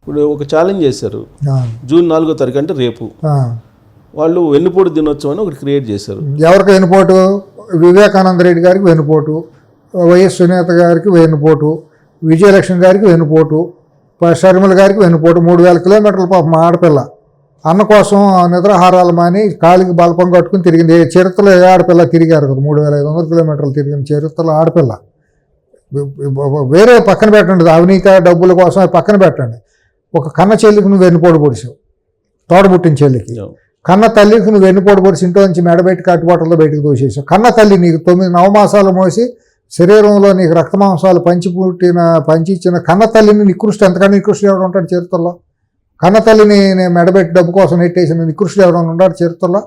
ఇప్పుడు ఒక ఛాలెంజ్ చేశారు, జూన్ 4వ తారీఖు అంటే రేపు వాళ్ళు వెన్నుపోటు దినోత్సవం అని ఒకటి క్రియేట్ చేశారు. ఎవరికి వెన్నుపోటు? వివేకానంద రెడ్డి గారికి వెన్నుపోటు, వైఎస్ సునీత గారికి వెన్నుపోటు, విజయలక్ష్మి గారికి వెన్నుపోటు, షర్మిల గారికి వెన్నుపోటు. 3000 కిలోమీటర్ల పాపం ఆడపిల్ల అన్న కోసం నిద్రాహారాలు మాని కాలికి బల్పం కట్టుకుని తిరిగింది. చరిత్రలో ఏ ఆడపిల్ల తిరిగారు కదా, 3500 కిలోమీటర్లు తిరిగింది చరిత్రలో ఆడపిల్ల. వేరే పక్కన పెట్టండి, అవినీతి డబ్బుల కోసం పక్కన పెట్టండి. ఒక కన్న చెల్లికి నువ్వు వెన్నుపోటు పొడిచావు, తోడబుట్టిన చెల్లికి. కన్న తల్లికి నువ్వు వెన్నుపోటు పొడిచి ఇంట్లో నుంచి మెడబెట్టి కట్టుబాటల్లో బయటకు తోసేసావు. కన్న తల్లి నీకు 9 నవమాసాలు మోసి శరీరంలో నీకు రక్తమాంసాలు పంచి ఇచ్చిన కన్న తల్లిని నికృష్టి, ఎంతకన్నా నికృష్టి ఎవడు ఉంటాడు చరిత్రలో? కన్న తల్లిని నేను మెడబెట్టి డబ్బు కోసం నెట్టేసిన నికృష్టి ఎవరైనా ఉన్నాడు చరిత్రలో?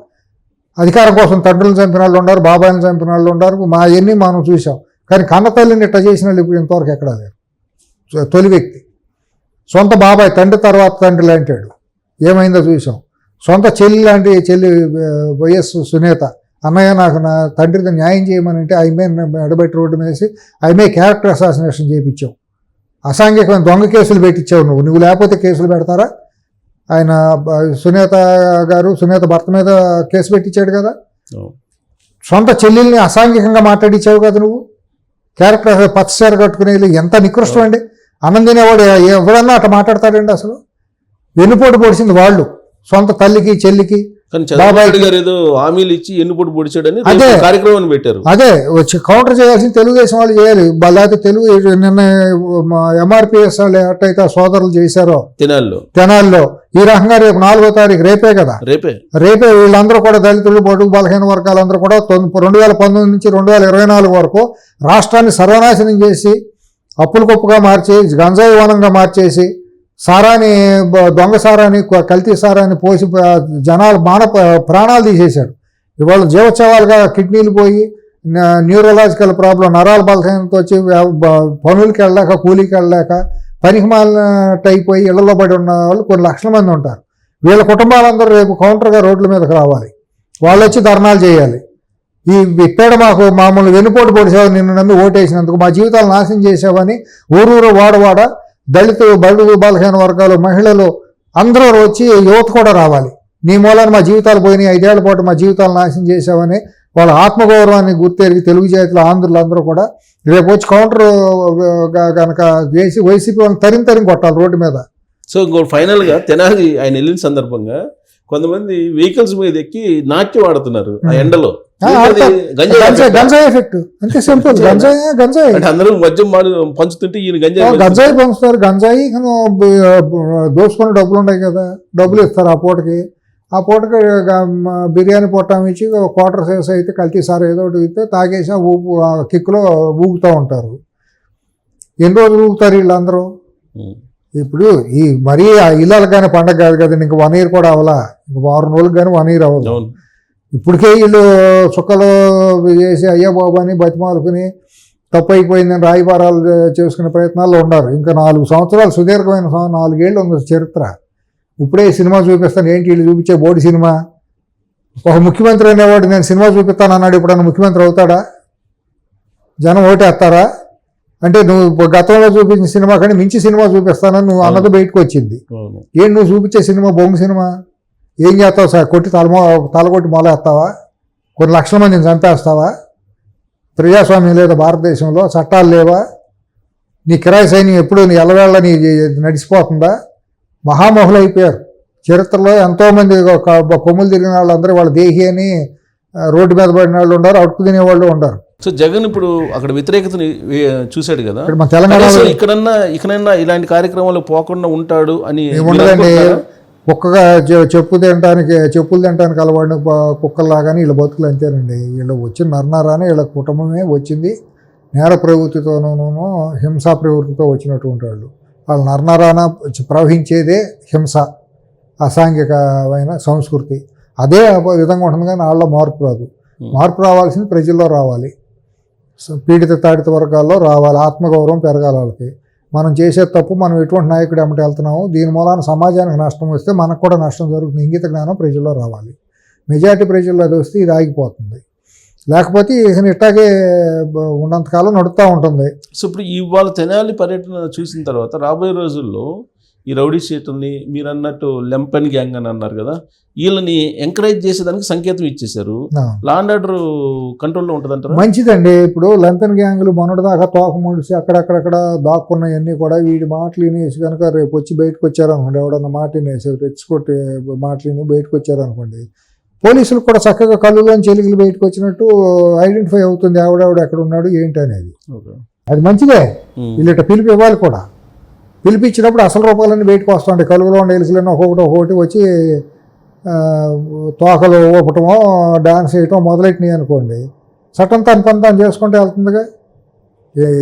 అధికారం కోసం తండ్రులను చంపిన వాళ్ళు ఉన్నారు, బాబాయిని చంపిన వాళ్ళు ఉన్నారు, ఎన్ని మనం చూసాం. కానీ కన్న తల్లిని ఇట్లా చేసిన వాళ్ళు ఇప్పుడు ఇంతవరకు ఎక్కడా లేరు. తొలి వ్యక్తి సొంత బాబాయ్, తండ్రి తర్వాత తండ్రి లాంటాడు, ఏమైందో చూసాం. సొంత చెల్లి లాంటి చెల్లి వైఎస్ సునీత, అన్నయ్య నాకు నా తండ్రికి న్యాయం చేయమని అంటే ఆమె మెడబెట్టి రోడ్డు వేసి ఆమె క్యారెక్టర్ అసాసినేషన్ చేయించావు. అసాంఘికమైన దొంగ కేసులు పెట్టించావు నువ్వు లేకపోతే కేసులు పెడతారా? ఆయన సునీత గారు సునీత భర్త మీద కేసు పెట్టించాడు కదా. సొంత చెల్లెల్ని అసాంఘికంగా మాట్లాడించావు కదా నువ్వు. క్యారెక్టర్ పచ్చసారి కట్టుకునే ఎంత నికృష్టం అండి. అన్నం తినేవాడు ఎవరన్నా అట్లా మాట్లాడతాడండి అసలు? వెన్నుపోటు పొడిచింది వాళ్ళు, సొంత తల్లికి చెల్లికి. చంద్రబాబు గారు ఏదో హామీలు ఇచ్చి ఎన్నుపోటు పొడిచాడని అదే కార్యక్రమం పెట్టారు. అదే వచ్చి కౌంటర్ చేయాల్సిన తెలుగుదేశం వాళ్ళు చేయాలి. లేకపోతే తెలుగు నిన్న ఎంఆర్పిఎస్ వాళ్ళు ఎట్టయితే సోదరులు చేశారో తెనాల్లో ఈ రకంగా రేపు 4వ తారీఖు రేపే కదా, రేపే వీళ్ళందరూ కూడా దళితులు, బడుగు బలహీన వర్గాలందరూ కూడా 2019 నుంచి 2024 వరకు రాష్ట్రాన్ని సర్వనాశనం చేసి అప్పుల కుప్పగా మార్చి గంజాయి వనంగా మార్చేసి సారాన్ని, దొంగ సారాన్ని, కల్తీ సారాన్ని పోసి జనాలు ప్రాణాలు తీసేశాడు. ఇవాళ జీవోత్సవాలుగా కిడ్నీలు పోయి న్యూరలాజికల్ ప్రాబ్లం, నరాల బలహీనత వచ్చి పనులకి వెళ్ళలేక కూలీకి వెళ్ళలేక పనికిమాలినట్టు అయిపోయి ఇళ్లలో పడి ఉన్న వాళ్ళు కొన్ని లక్షల మంది ఉంటారు. వీళ్ళ కుటుంబాలందరూ రేపు కౌంటర్గా రోడ్ల మీదకి రావాలి, వాళ్ళు వచ్చి ధర్నాలు చేయాలి. ఈ ఇక్కడ మాకు మామూలు వెన్నుపోటు పొడిచావు, నిన్ను నమ్మి ఓటేసినందుకు మా జీవితాలు నాశనం చేసావని ఊరూరు వాడవాడ దళితులు, బడుగు బలహీన వర్గాలు, మహిళలు అందరూ వచ్చి యువత కూడా రావాలి. నీ మూలాన్ని మా జీవితాలు పోయినాయి, 5 ఏళ్ల పాటు మా జీవితాలు నాశనం చేసావని వాళ్ళ ఆత్మగౌరవాన్ని గుర్తెరిగి తెలుగు జాతులు ఆంధ్రులు అందరూ కూడా రేపు వచ్చి కౌంటర్ కనుక చేసి వైసీపీ వాళ్ళని తరిం కొట్టాలి రోడ్డు మీద. సో ఇంకోటి ఫైనల్గా తెనాలి ఆయన వెళ్ళిన సందర్భంగా కొంతమంది వెహికల్స్ మీద ఎక్కి నాట్యం ఆడుతున్నారు ఆ ఎండలో. గంజాయి ఎఫెక్ట్ అంతే సింపుల్. గంజాయి అందరూ మద్యం పంచుతుంటే ఈయన గంజాయి పంచుతారు. గంజాయి దోసుకునే డబ్బులు ఉన్నాయి కదా, డబ్బులు ఇస్తారు ఆ పూటకి బిర్యానీ పొట్టం ఇచ్చి క్వార్టర్ సైజ్ అయితే కల్తీ సార్ ఏదో ఒకటి ఇస్తే తాగేసి కిక్కులో ఊగుతూ ఉంటారు. ఎన్ని రోజులు ఊగుతారు వీళ్ళందరూ? ఇప్పుడు ఈ మరీ ఇళ్ళకి కానీ పండగ కాదు కదండి, ఇంక 1 year కూడా అవలా, ఇంక 6 రోజులకు కానీ 1 year అవ్వదు. ఇప్పటికే వీళ్ళు చుక్కలు చేసి అయ్యా బాబు అని బతిమాలుకుని తప్పు అయిపోయిందని రాయబారాలు చేసుకునే ప్రయత్నాల్లో ఉన్నారు. ఇంకా 4 సంవత్సరాలు సుదీర్ఘమైన 4 ఏళ్ళు ఉంది చరిత్ర. ఇప్పుడే సినిమా చూపిస్తాను ఏంటి వీళ్ళు చూపించే బోర్డు సినిమా? ఒక ముఖ్యమంత్రి అనేవాడు నేను సినిమా చూపిస్తాను అన్నాడు, ఇప్పుడు ముఖ్యమంత్రి అవుతాడా? జనం ఓటేస్తారా? అంటే నువ్వు గతంలో చూపించిన సినిమా కానీ మించి సినిమా చూపిస్తానని నువ్వు అన్నది బయటకు వచ్చింది. ఏంటి నువ్వు చూపించే సినిమా? బొంగు సినిమా. ఏం చేస్తావు సార్? తలకొట్టి మొలేస్తావా? కొన్ని లక్షల మందిని చంపేస్తావా? ప్రజాస్వామ్యం లేదా భారతదేశంలో? చట్టాలు లేవా? నీ కిరాయి సైన్యం ఎప్పుడు నీ ఎల్లవేళ్ళ నీ నడిచిపోతుందా? మహామహులు అయిపోయారు చరిత్రలో. ఎంతోమంది కొమ్ములు తిరిగిన వాళ్ళందరూ వాళ్ళ దేహి అని రోడ్డు మీద పడిన వాళ్ళు ఉన్నారు, అడుపు తినేవాళ్ళు ఉన్నారు. సో జగన్ ఇప్పుడు అక్కడ వ్యతిరేకతని చూశాడు కదా, మన తెలంగాణలో ఇక్కడన్నా ఇలాంటి కార్యక్రమాలు పోకుండా ఉంటాడు అని ఉండదండి. కుక్కగా చెప్పులు తినడానికి అలవాడిన కుక్కల్లాగానే వీళ్ళ బతుకులు అంతేనండి. వీళ్ళు వచ్చిన నరనారానే వీళ్ళ కుటుంబమే వచ్చింది నేర ప్రవృత్తితోనూ హింసా ప్రవృత్తితో వచ్చినటువంటి వాళ్ళు. వాళ్ళు నరనరాన ప్రవహించేదే హింస, అసాంఘికమైన సంస్కృతి. అదే విధంగా ఉంటుంది కానీ వాళ్ళలో మార్పు రాదు. మార్పు రావాల్సింది ప్రజల్లో రావాలి, పీడిత తాడిత వర్గాల్లో రావాలి. ఆత్మగౌరవం పెరగాలి వాళ్ళకి. మనం చేసే తప్పు మనం ఎటువంటి నాయకుడు ఎమ్మటి వెళ్తున్నాము, దీని మూలాన సమాజానికి నష్టం వస్తే మనకు కూడా నష్టం జరుగుతుంది. ఇంగిత జ్ఞానం ప్రజల్లో రావాలి. మెజారిటీ ప్రజల్లో అది వస్తే ఇది ఆగిపోతుంది. లేకపోతే ఇట్లాగే ఉన్నంతకాలం నడుస్తూ ఉంటుంది. సో ఇప్పుడు ఇవాళ తెనాలి పర్యటన చూసిన తర్వాత రాబోయే రోజుల్లో ఈ రౌడీ షీటర్ని మీరు అన్నట్టు లెంపన్ గ్యాంగ్ అని అన్నారు కదా, వీళ్ళని ఎంకరేజ్ చేసేదానికి సంకేతం ఇచ్చేశారు. లా అండ్ ఆర్డర్ కంట్రోల్లో ఉంటుందంటారా? మంచిదండి. ఇప్పుడు లంపెన్ గ్యాంగులు మొన్నటిదాకా తోక ముడిసి అక్కడక్కడక్కడ దాక్కున్నాయన్నీ కూడా వీడి మాటలు వినేసి కనుక రేపు వచ్చి బయటకు వచ్చారనుకోండి, ఎవడన్నా మాట వినేసి రెచ్చికొట్టి మాటలు విని బయటకు వచ్చారనుకోండి, పోలీసులు కూడా చక్కగా కళ్ళులోని చెలుగులు బయటకు వచ్చినట్టు ఐడెంటిఫై అవుతుంది ఎవడెవడు ఎక్కడ ఉన్నాడు ఏంటి అనేది. అది మంచిదే. వీళ్ళ పిలిపి ఇవ్వాలి కూడా. పిలిపించినప్పుడు అసలు రూపాయలన్నీ బయటకు వస్తుంటాయి. కలుగులో ఉండే ఎలుసులన్నీ ఒక్కొక్కటి వచ్చి తోకలు ఊపటమో డాన్స్ వేయటం మొదలెట్టినాయి అనుకోండి, చట్టం తన పని తాను చేసుకుంటే వెళ్తుందిగా,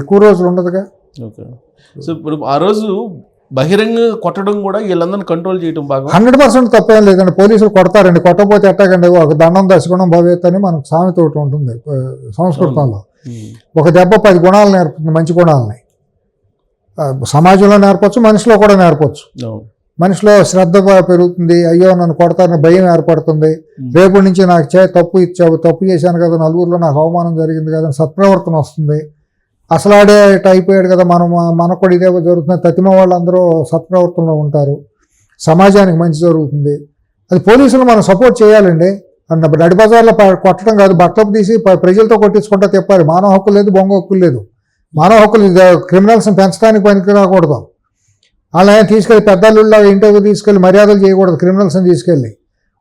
ఎక్కువ రోజులు ఉండదుగా. ఓకే. సో ఇప్పుడు ఆ రోజు బహిరంగ కొట్టడం కూడా వీళ్ళందరినీ కంట్రోల్ చేయడం బాగా 100% తప్పేం లేదండి. పోలీసులు కొడతారండి, కొట్టకపోతే ఎట్టాగండి. ఒక దండం దశగుణం భవేత్ అని మనకు సామెత ఒకటి ఉంటుంది సంస్కృతంలో. ఒక దెబ్బ 10 గుణాలు నేర్పుతుంది, మంచి గుణాలని. సమాజంలో నేర్పచ్చు, మనిషిలో కూడా నేర్పచ్చు. మనిషిలో శ్రద్ధ పెరుగుతుంది, అయ్యో నన్ను కొడతారని భయం ఏర్పడుతుంది. రేపటి నుంచి నాకు తప్పు చేశాను కదా, నలుగురిలో నాకు అవమానం జరిగింది కదా, సత్ప్రవర్తన వస్తుంది. అసలు ఆడే అయిపోయాడు కదా, మనకు కూడా ఇదే జరుగుతుంది. తతిమ వాళ్ళందరూ సత్ప్రవర్తనలో ఉంటారు, సమాజానికి మంచి జరుగుతుంది. అది పోలీసులు మనం సపోర్ట్ చేయాలండి. నడి బజార్లో కొట్టడం కాదు, బట్టలు తీసి ప్రజలతో కొట్టించుకుంటా తిప్పాలి. మానవ హక్కులు లేదు, బొంగ హక్కులు లేదు. మానవ హక్కులు క్రిమినల్స్ని పెంచడానికి పనికి రాకూడదు. వాళ్ళని తీసుకెళ్ళి పెద్దల్లుళ్ళ ఇంటికి తీసుకెళ్ళి మర్యాదలు చేయకూడదు క్రిమినల్స్ని తీసుకెళ్ళి.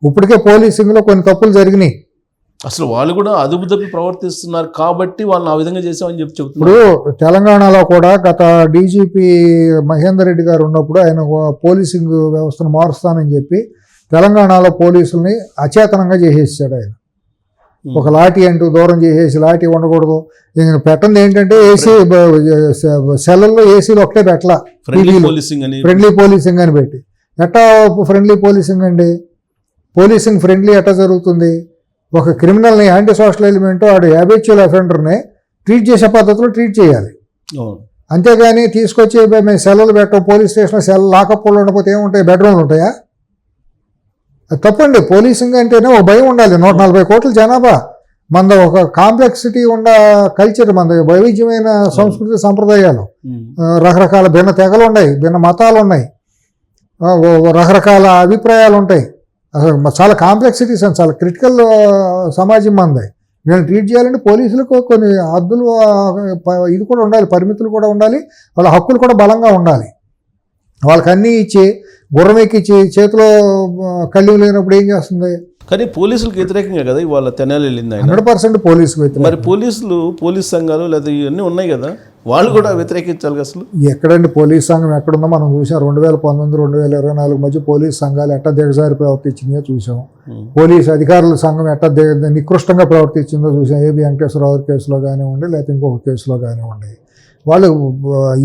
ఇప్పటికే పోలీసింగ్లో కొన్ని తప్పులు జరిగినాయి. అసలు వాళ్ళు కూడా అదుపు తప్పి ప్రవర్తిస్తున్నారు కాబట్టి వాళ్ళని ఆ విధంగా చేసామని చెప్తున్నారు. ఇప్పుడు తెలంగాణలో కూడా గత డీజీపీ మహేందర్ రెడ్డి గారు ఉన్నప్పుడు ఆయన పోలీసింగ్ వ్యవస్థను మారుస్తానని చెప్పి తెలంగాణలో పోలీసుల్ని అచేతనంగా చేసేసాడు ఆయన. ఒక లాఠీ అంటూ దూరం చేసేసి, లాఠీ ఉండకూడదు. పెట్టండి ఏంటంటే ఏసీ సెలల్లో ఏసీలు ఒకటే పెట్టలా, ఫ్రెండ్లీ పోలీసింగ్ అని పెట్టి. ఎట్టా ఫ్రెండ్లీ పోలీసింగ్ అండి? పోలీసింగ్ ఫ్రెండ్లీ ఎట్టా జరుగుతుంది? ఒక క్రిమినల్ని, యాంటీ సోషల్ ఎలిమెంట్, వాడు హ్యాబిచువల్ అఫెండర్ని ట్రీట్ చేసే పద్ధతిలో ట్రీట్ చేయాలి. అంతేగాని తీసుకొచ్చి మేము సెలవులు పెట్టాం, పోలీస్ స్టేషన్లో సెల్ లాకప్లో ఉండకపోతే ఏముంటాయి, బెడ్రూమ్లు ఉంటాయా? అది తప్పండి. పోలీసింగ్ అంటేనే ఒక భయం ఉండాలి. 140 కోట్ల జనాభా, మన ఒక కాంప్లెక్సిటీ ఉన్న కల్చర్, మన వైవిధ్యమైన సంస్కృతి సంప్రదాయాలు, రకరకాల భిన్న తెగలు ఉన్నాయి, భిన్న మతాలు ఉన్నాయి, రకరకాల అభిప్రాయాలు ఉంటాయి. చాలా కాంప్లెక్సిటీస్ అని, చాలా క్రిటికల్ సమాజం మంది. వీళ్ళని ట్రీట్ చేయాలంటే పోలీసులకు కొన్ని హద్దులు, ఇది కూడా ఉండాలి, పరిమితులు కూడా ఉండాలి, వాళ్ళ హక్కులు కూడా బలంగా ఉండాలి. వాళ్ళకి అన్నీ ఇచ్చి గుర్రం ఎక్కించి చేతిలో కళ్ళు లేనప్పుడు ఏం చేస్తుంది? కానీ పోలీసులకు వ్యతిరేకంగా కదా ఇవాళ తెనాలి వెళ్ళింది. 100% పోలీసుకు వ్యతిరేకం. మరి పోలీస్ సంఘాలు లేదా ఇవన్నీ ఉన్నాయి కదా, వాళ్ళు కూడా వ్యతిరేకించాలి. అసలు ఎక్కడండి పోలీస్ సంఘం ఎక్కడుందో మనం చూసాం. 2019, 2024 మధ్య పోలీస్ సంఘాలు ఎట్టా దిగజారి ప్రవర్తించిందో చూసాం. పోలీస్ అధికారుల సంఘం ఎట్టా నికృష్టంగా ప్రవర్తించిందో చూసాం. ఏబి వెంకటేశ్వరరావు కేసులో కానివ్వండి, లేకపోతే ఇంకొక కేసులో కానివ్వండి.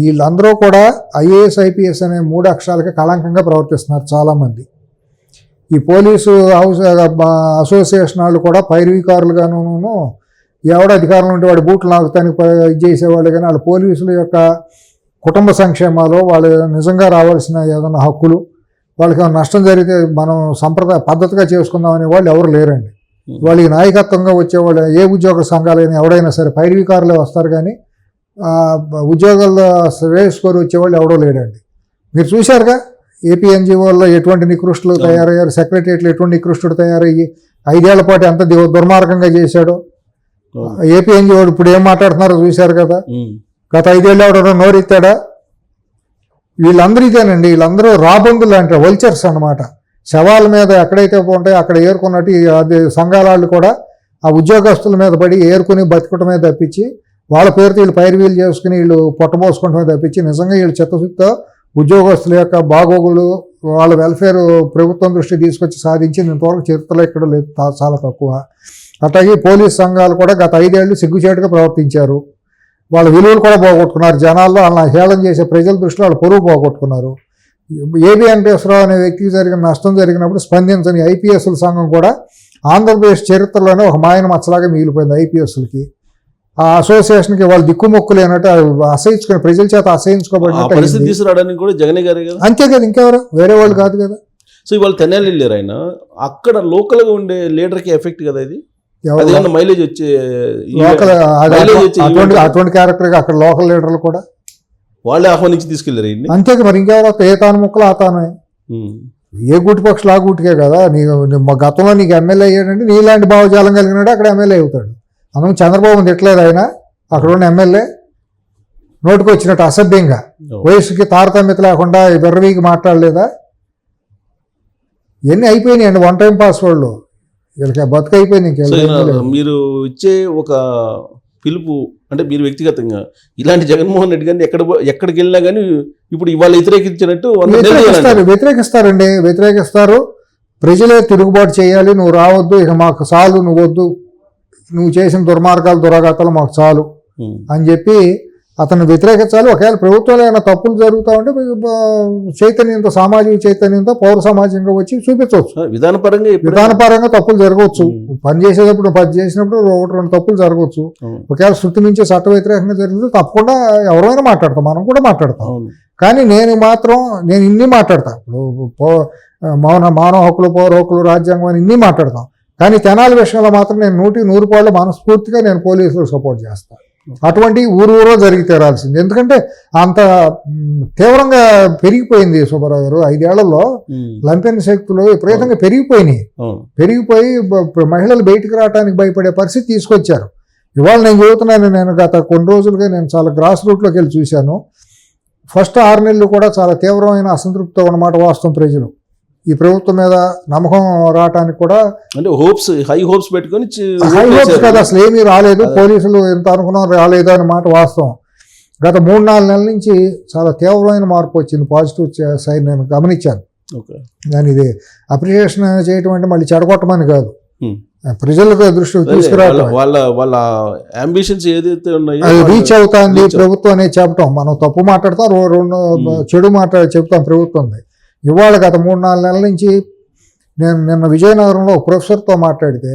వీళ్ళందరూ కూడా ఐఏఎస్, ఐపీఎస్ అనే 3 అక్షరాలకి కళంకంగా ప్రవర్తిస్తున్నారు చాలామంది. ఈ పోలీసు అసోసియేషన్ వాళ్ళు కూడా పైరవీకారులుగాను, ఎవడ అధికారంలో ఉంటే వాడి బూట్లు నాకుతానికి ఇది చేసేవాళ్ళు. కానీ వాళ్ళ పోలీసుల యొక్క కుటుంబ సంక్షేమాలు, వాళ్ళు నిజంగా రావాల్సిన ఏదైనా హక్కులు, వాళ్ళకి నష్టం జరిగితే మనం సంప్రదాయ పద్ధతిగా చేసుకుందామనే వాళ్ళు ఎవరు లేరండి. వాళ్ళకి నాయకత్వంగా వచ్చేవాళ్ళు ఏ ఉద్యోగ సంఘాలైనా ఎవడైనా సరే పైరవీకారులే వస్తారు, కానీ ఉద్యోగాల్లో శ్రేయస్కోరు వచ్చేవాళ్ళు ఎవడో లేడండి. మీరు చూశారుగా ఏపీ ఎన్జిఓల్లో ఎటువంటి నికృష్టులు తయారయ్యారు, సెక్రటరియట్లు ఎటువంటి నికృష్టుడు తయారయ్యి 5 ఏళ్ల పాటు ఎంత దుర్మార్గంగా చేశాడో. ఏపీ ఎన్జిఓ ఇప్పుడు ఏం మాట్లాడుతున్నారో చూశారు కదా. గత 5 ఏళ్ళు ఎవడో నోరెత్తాడా? వీళ్ళందరూ ఇదేనండి. వీళ్ళందరూ రాబందులు అంటే వల్చర్స్ అన్నమాట. శవాల మీద ఎక్కడైతే ఉంటాయో అక్కడ ఏరుకున్నట్టు అది సంఘాల వాళ్ళు కూడా ఆ ఉద్యోగస్తుల మీద పడి ఏరుకుని బతికటమే తప్పించి, వాళ్ళ పేరుతో వీళ్ళు పైరువీలు చేసుకుని వీళ్ళు పొట్టబోసుకుంటమే తప్పించి, నిజంగా వీళ్ళు చిత్తశుద్ధితో ఉద్యోగస్తుల యొక్క బాగోగులు, వాళ్ళ వెల్ఫేర్ ప్రభుత్వం దృష్టి తీసుకొచ్చి సాధించింది ఇంతవరకు చరిత్రలో ఇక్కడ లేదు, చాలా తక్కువ. అట్లాగే పోలీస్ సంఘాలు కూడా గత 5 ఏళ్ళు సిగ్గుచేటుగా ప్రవర్తించారు. వాళ్ళ విలువలు కూడా పోగొట్టుకున్నారు. జనాల్లో వాళ్ళని హేళన చేసే ప్రజల దృష్టిలో వాళ్ళు పొరుగు పోగొట్టుకున్నారు. ఏబి వెంకటేశ్వరరావు అనే వ్యక్తికి జరిగిన నష్టం జరిగినప్పుడు స్పందించని ఐపీఎస్ల సంఘం కూడా ఆంధ్రప్రదేశ్ చరిత్రలోనే ఒక మాయన మచ్చలాగా మిగిలిపోయింది ఐపీఎస్లకి. ఆ అసోసియేషన్కి వాళ్ళు దిక్కుమొక్కు లేనట్టు అసహించుకుని ప్రజల చేత అసహించుకోబడినట్టు తీసుకురావడానికి కూడా జగన్ గారు అంతే కదా, ఇంకెవరు వేరే వాళ్ళు కాదు కదా. సో ఇవాళ తెనాలి వెళ్ళారు ఆయన, అక్కడ లోకల్గా ఉండే లీడర్కి ఎఫెక్ట్ కదా ఇది. మైలేజ్ వచ్చే అటువంటి క్యారెక్టర్ అక్కడ లోకల్ లీడర్లు కూడా వాళ్ళే ఆహ్వానించి తీసుకెళ్లారు ఈయన్ని. అంతేగా మరి ఇంకెవరో ఏ తాను ముక్కలు ఆ తానే, ఏ గూటి పక్షులు ఆ గూటికే కదా. మా గతంలో నీకు ఎమ్మెల్యే అయ్యాడంటే నీలాంటి భావజాలం కలిగినాడు అక్కడ ఎమ్మెల్యే అవుతాడు. అందుకు చంద్రబాబు తిట్టలేదు ఆయన, అక్కడ ఉన్న ఎమ్మెల్యే నోటికి వచ్చినట్టు అసభ్యంగా వయసుకి తారతమ్యత లేకుండా బెర్రవీకి మాట్లాడలేదా? ఇవన్నీ అయిపోయినాయండి వన్ టైం పాస్వర్డ్లు, వీళ్ళకి బతుకు అయిపోయింది. మీరు ఇచ్చే ఒక పిలుపు అంటే మీరు వ్యక్తిగతంగా ఇలాంటి జగన్మోహన్ రెడ్డి గారిని ఎక్కడికి వెళ్ళినా కానీ ఇప్పుడు ఇవాళ వ్యతిరేకించినట్టు వ్యతిరేకిస్తారండి, వ్యతిరేకిస్తారు. ప్రజలే తిరుగుబాటు చేయాలి, నువ్వు రావద్దు, ఇక మాకు చాలు, నువ్వు వద్దు, నువ్వు చేసిన దుర్మార్గాలు దురాఘాతాలు మాకు చాలు అని చెప్పి అతను వ్యతిరేకించాలి. ఒకవేళ ప్రభుత్వంలో ఏమైనా తప్పులు జరుగుతూ ఉంటే చైతన్యంతో, సామాజిక చైతన్యంతో పౌర సమాజంగా వచ్చి చూపించవచ్చు. విధానపరంగా తప్పులు జరగవచ్చు, పని చేసేటప్పుడు చేసినప్పుడు ఒకటి రెండు తప్పులు జరగవచ్చు. ఒకవేళ శృతి మించి చట్ట వ్యతిరేకంగా జరిగితే తప్పకుండా ఎవరైనా మాట్లాడతాం, మనం కూడా మాట్లాడతాం. కానీ నేను ఇన్ని మాట్లాడతాను. ఇప్పుడు మానవ హక్కులు, పౌర హక్కులు, రాజ్యాంగం అని ఇన్ని మాట్లాడతాం. కానీ తెనాలి విషయంలో మాత్రం నేను 100% మనస్ఫూర్తిగా నేను పోలీసులకు సపోర్ట్ చేస్తాను. అటువంటి ఊరూరో జరిగి తీరాల్సింది. ఎందుకంటే అంత తీవ్రంగా పెరిగిపోయింది సుబ్బారావు గారు. 5 ఏళ్లలో లంపెన్ శక్తులు విపరీతంగా పెరిగిపోయి మహిళలు బయటికి రావడానికి భయపడే పరిస్థితి తీసుకొచ్చారు. ఇవాళ నేను చెబుతున్నాను, నేను గత కొన్ని రోజులుగా నేను చాలా గ్రాస్ రూట్లోకి వెళ్ళి చూశాను. ఫస్ట్ 6 నెలలు కూడా చాలా తీవ్రమైన అసంతృప్తితో ఉన్నమాట వాస్తవం. ప్రజలు ఈ ప్రభుత్వం మీద నమ్మకం రావడానికి కూడా అంటే హై హోప్స్ పెట్టుకొని కదా, అసలు ఏమీ రాలేదు, పోలీసులు ఎంత అనుకున్నాం రాలేదు అన్నమాట వాస్తవం. గత 3-4 నెలల నుంచి చాలా తీవ్రమైన మార్పు వచ్చింది, పాజిటివ్ సైడ్ నేను గమనించాను. దాని ఇది అప్రిషియేషన్ చేయటం అంటే మళ్ళీ చెడగొట్టమని కాదు, ప్రజలకు దృష్టికి తీసుకురావడం, వాళ్ళ అంబిషన్స్ ఏదైతే ఉన్నాయో అది రీచ్ అవుతుంది ప్రభుత్వం అనేది చెప్పటం. మనం తప్పు మాట్లాడతాం, చెడు చెప్తాం ప్రభుత్వం. ఇవాళ గత 3-4 నెలల నుంచి నేను నిన్న విజయనగరంలో ఒక ప్రొఫెసర్తో మాట్లాడితే,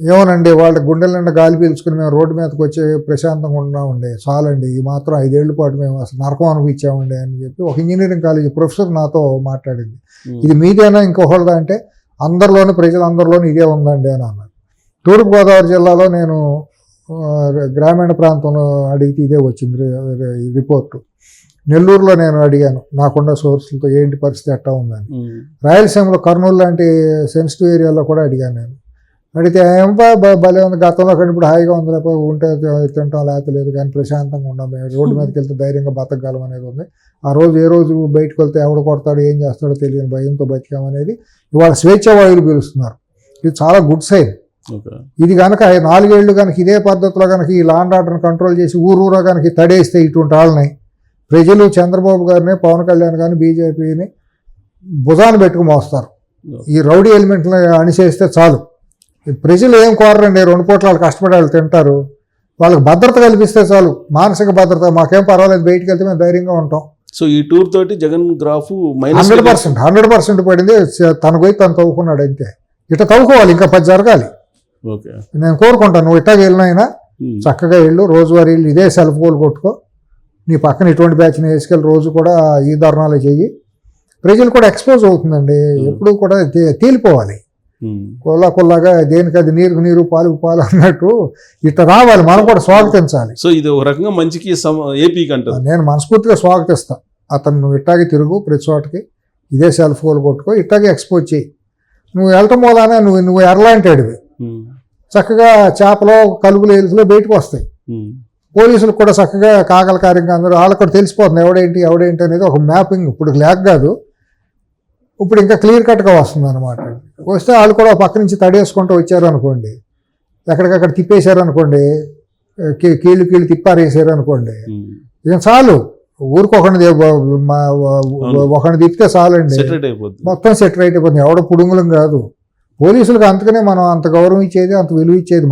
ఏమోనండి వాళ్ళ గుండెల నిండా గాలి పీల్చుకుని మేము రోడ్డు మీదకి వచ్చి ప్రశాంతంగా ఉన్నామండి, చాలండి, ఈ మాత్రం 5 ఏళ్ల పాటు మేము అసలు నరకం అనిపించామండి అని చెప్పి ఒక ఇంజనీరింగ్ కాలేజీ ప్రొఫెసర్ నాతో మాట్లాడింది. ఇది మీదేనా ఇంకొకళ్ళదా అంటే ప్రజలందరిలోనూ ఇదే ఉందండి అని అన్నారు. తూర్పుగోదావరి జిల్లాలో నేను గ్రామీణ ప్రాంతంలో అడిగితే ఇదే వచ్చింది రిపోర్టు. నెల్లూరులో నేను అడిగాను నాకున్న సోర్సులతో ఏంటి పరిస్థితి ఎట్టా ఉందని. రాయలసీమలో కర్నూలు లాంటి సెన్సిటివ్ ఏరియాలో కూడా అడిగాను నేను. అడిగితే ఏం భలే ఉంది, గతంలో కానీ ఇప్పుడు హాయిగా ఉంది, లేకపోతే ఉంటే తింటాం లేకపోతే లేదు, కానీ ప్రశాంతంగా ఉన్నాం, రోడ్డు మీదకి వెళ్తే ధైర్యంగా బతకగలం అనేది ఉంది. ఆ రోజు ఏ రోజు బయటకు వెళ్తే ఎవడు కొడతాడో ఏం చేస్తాడో తెలియని భయంతో బతికామనేది ఇవాళ స్వేచ్ఛ వాయువులు పీలుస్తున్నారు. ఇది చాలా గుడ్ సైన్. ఇది కనుక 4 ఏళ్ళు కనుక ఇదే పద్ధతిలో కనుక ఈ లా అండ్ ఆర్డర్ని కంట్రోల్ చేసి ఊరూరా కనుక తడేస్తే ఇటువంటి వాళ్ళని ప్రజలు చంద్రబాబు గారిని, పవన్ కళ్యాణ్ కానీ, బీజేపీని భుజాన్ని పెట్టుకుని మోస్తారు. ఈ రౌడీ ఎలిమెంట్ని అణిచేస్తే చాలు. ప్రజలు ఏం కోరరండి, 2 పూట్ల వాళ్ళు కష్టపడి వాళ్ళు తింటారు, వాళ్ళకి భద్రత కల్పిస్తే చాలు, మానసిక భద్రత. మాకేం పర్వాలేదు, బయటికి వెళ్తే మేము ధైర్యంగా ఉంటాం. సో ఈ టూర్ తోటి జగన్ గ్రాఫ్ 100% పడింది. తనకు పోయి తను తవ్వుకున్నాడు అంతే. ఇట్లా తవ్వుకోవాలి, ఇంకా 10 జరగాలి. నేను కోరుకుంటాను, నువ్వు ఇట్టాగా వెళ్ళినైనా చక్కగా వెళ్ళు, రోజువారీ వెళ్ళు, ఇదే సెల్ఫ్ గోల్ కొట్టుకో, నీ పక్కన ఇటువంటి బ్యాచ్ని వేసుకెళ్ళి రోజు కూడా ఈ ధర్నాలు చెయ్యి. ప్రజలు కూడా ఎక్స్పోజ్ అవుతుందండి, ఎప్పుడు కూడా తేలిపోవాలి. కొల్లాగా దేనికది నీరుకు నీరు పాలుకు పాలు అన్నట్టు ఇట్లా రావాలి, మనం కూడా స్వాగతించాలి. సో ఇది ఒక రకంగా మంచికి ఏపీకి అంటారు. నేను మనస్ఫూర్తిగా స్వాగతిస్తాను. అతను నువ్వు ఇట్టాగే తిరుగు, ప్రతి చోటకి ఇదే సెల్ఫ్ గోల్ కొట్టుకో, ఇట్టాగే ఎక్స్పోజ్ చేయి. నువ్వు వెళ్ళటం మూలానే నువ్వు ఎర్లాంటాడివి, చక్కగా చేపలో కలుపులు ఎలుసులో బయటకు వస్తాయి. పోలీసులకు కూడా చక్కగా కాగల కార్యంగా అందరూ వాళ్ళకు కూడా తెలిసిపోతుంది ఎవడేంటి అనేది ఒక మ్యాపింగ్. ఇప్పుడు లేక కాదు, ఇప్పుడు ఇంకా క్లియర్ కట్గా వస్తుంది అనమాట. వస్తే వాళ్ళు కూడా పక్క నుంచి తడేసుకుంటూ వచ్చారు అనుకోండి, ఎక్కడికక్కడ తిప్పేశారు అనుకోండి, కీళ్ళు తిప్పారేసారు అనుకోండి, ఇక చాలు, ఊరికొకటి ఒకరిని తిప్పితే చాలండి, మొత్తం సెటిల్ అయిపోతుంది. ఎవడో పుడుంగులం కాదు. పోలీసులకు అంతకనే మనం అంత గౌరవం ఇచ్చేది, అంత విలువ ఇచ్చేది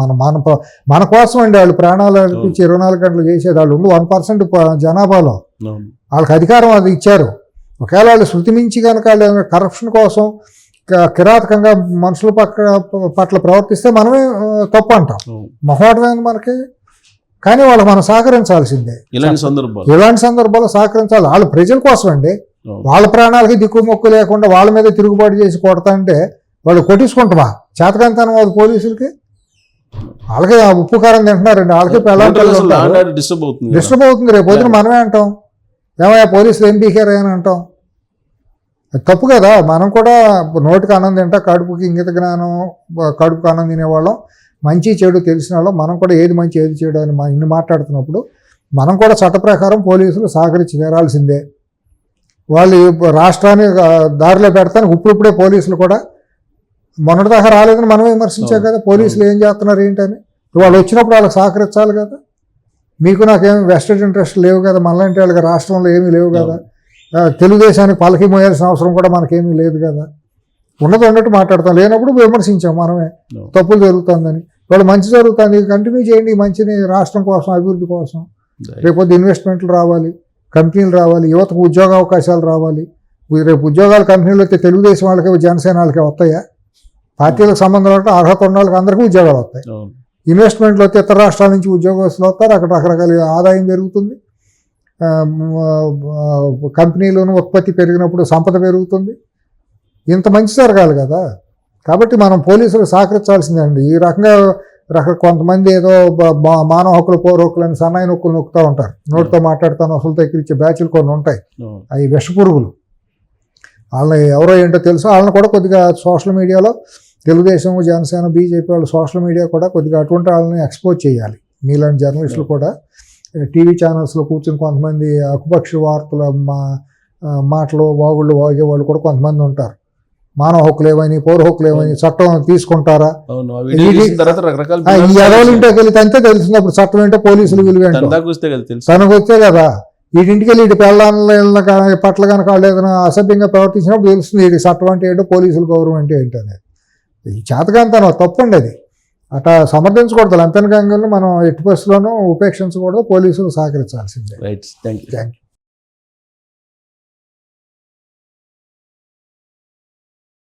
మన కోసం అండి. వాళ్ళు ప్రాణాలు అర్పించి 24 గంటలు చేసేది వాళ్ళు 1% జనాభాలో. వాళ్ళకి అధికారం అది ఇచ్చారు. ఒకవేళ వాళ్ళు శృతి మించి కనుక వాళ్ళు కరప్షన్ కోసం కిరాతకంగా మనుషుల పట్ల ప్రవర్తిస్తే మనమే తప్పు అంటాం, మొహమాటమైంది మనకి. కానీ వాళ్ళకి మనం సహకరించాల్సిందే. ఇలాంటి సందర్భాల్లో సహకరించాలి. వాళ్ళు ప్రజల కోసం అండి, వాళ్ళ ప్రాణాలకి దిక్కుమొక్కు లేకుండా వాళ్ళ మీద తిరుగుబాటు చేసి కొడతా అంటే వాళ్ళు కొట్టించుకుంటామా? చేతకంతనం అది పోలీసులకి. వాళ్ళకి ఉప్పు కారం తింటున్నారండి, వాళ్ళకి డిస్టర్బ్ అవుతుంది. రేపు పొద్దున మనమే అంటాం, ఏమయ్యా పోలీసులు ఏం పీకారా అని అంటాం. అది తప్పు కదా. మనం కూడా నోటికి ఆనందం తింటా, కడుపుకి ఇంగిత జ్ఞానం, కడుపుకి ఆనందం తినేవాళ్ళం, మంచి చెడు తెలిసిన వాళ్ళం. మనం కూడా ఏది మంచి ఏది చెడు అని ఇన్ని మాట్లాడుతున్నప్పుడు మనం కూడా చట్ట ప్రకారం పోలీసులు సహకరించి తీరాల్సిందే. వాళ్ళు రాష్ట్రాన్ని దారిలో పెడతానికి ఇప్పుడిప్పుడే పోలీసులు కూడా మొన్నటిదాకా రాలేదని మనం విమర్శించాం కదా, పోలీసులు ఏం చేస్తున్నారు ఏంటని. వాళ్ళు వచ్చినప్పుడు వాళ్ళకి సహకరించాలి కదా. మీకు నాకేమి వెస్టెడ్ ఇంట్రెస్ట్ లేవు కదా, మనలాంటి వాళ్ళకి రాష్ట్రంలో ఏమీ లేవు కదా, తెలుగుదేశానికి పలకి మోయాల్సిన అవసరం కూడా మనకేమీ లేదు కదా. ఉన్నది ఉన్నట్టు మాట్లాడతాం, లేనప్పుడు విమర్శించాం మనమే తప్పులు జరుగుతుందని. వాళ్ళు మంచి జరుగుతుంది, కంటిన్యూ చేయండి ఈ మంచిని, రాష్ట్రం కోసం, అభివృద్ధి కోసం. రేపొద్దు ఇన్వెస్ట్మెంట్లు రావాలి, కంపెనీలు రావాలి, యువతకు ఉద్యోగ అవకాశాలు రావాలి. రేపు ఉద్యోగాలు కంపెనీలు వస్తే తెలుగుదేశం వాళ్ళకి, జనసేన వాళ్ళకి వస్తాయా? పార్టీలకు సంబంధం ఉంటే అర్హత ఉన్న వాళ్ళకి అందరికీ ఉద్యోగాలు వస్తాయి. ఇన్వెస్ట్మెంట్లు వస్తే ఇతర రాష్ట్రాల నుంచి ఉద్యోగస్తులు వస్తారు, అక్కడ రకరకాల ఆదాయం పెరుగుతుంది, కంపెనీలను ఉత్పత్తి పెరిగినప్పుడు సంపద పెరుగుతుంది. ఇంత మంచి జరగాలి కదా. కాబట్టి మనం పోలీసులు సహకరించాల్సిందే అండి. ఈ రకంగా కొంతమంది ఏదో మానవ హక్కులు, పౌర హక్కులు అని సన్నాయి నొక్కులు నొక్కుతూ ఉంటారు, నోటితో మాట్లాడుతాను అసలు ఎక్కిరిచ్చే బ్యాచ్లు కొన్ని ఉంటాయి, అవి విషపురుగులు. వాళ్ళని ఎవరో ఏంటో తెలుసు. వాళ్ళని కూడా కొద్దిగా సోషల్ మీడియాలో తెలుగుదేశం, జనసేన, బీజేపీ వాళ్ళు సోషల్ మీడియా కూడా కొద్దిగా అటువంటి వాళ్ళని ఎక్స్పోజ్ చేయాలి. మీలాంటి జర్నలిస్టులు కూడా టీవీ ఛానల్స్లో కూర్చొని కొంతమంది అకుపక్ష వార్తల మాటలు వాగుళ్ళు వాగే వాళ్ళు కూడా కొంతమంది ఉంటారు. మానవ హక్కులు ఏమని, పౌర హక్కులు ఏమని, చట్టం తీసుకుంటారా, ఈ ఎదవలు ఇంటికి వెళ్తే అంతే తెలిసింది. అప్పుడు చట్టం ఏంటో, పోలీసులు విలువ ఏంటో తనకు వస్తే కదా. వీటింటికి వెళ్ళి ఇటు పెళ్ళ పట్ల కనుక వాళ్ళు ఏదైనా అసభ్యంగా ప్రవర్తించినప్పుడు తెలుస్తుంది వీడి చట్టం అంటే ఏంటో, పోలీసుల గౌరవం అంటే ఏంటో అనేది. ఈ చేతకాంతనం తప్పండి అది. అట్లా సమర్థించకూడదు. లంపెన్ గంగలను మనం ఎట్టి పరిస్థితుల్లోనూ ఉపేక్షించకూడదు. పోలీసులు సహకరించాల్సిందే. Right, thank you.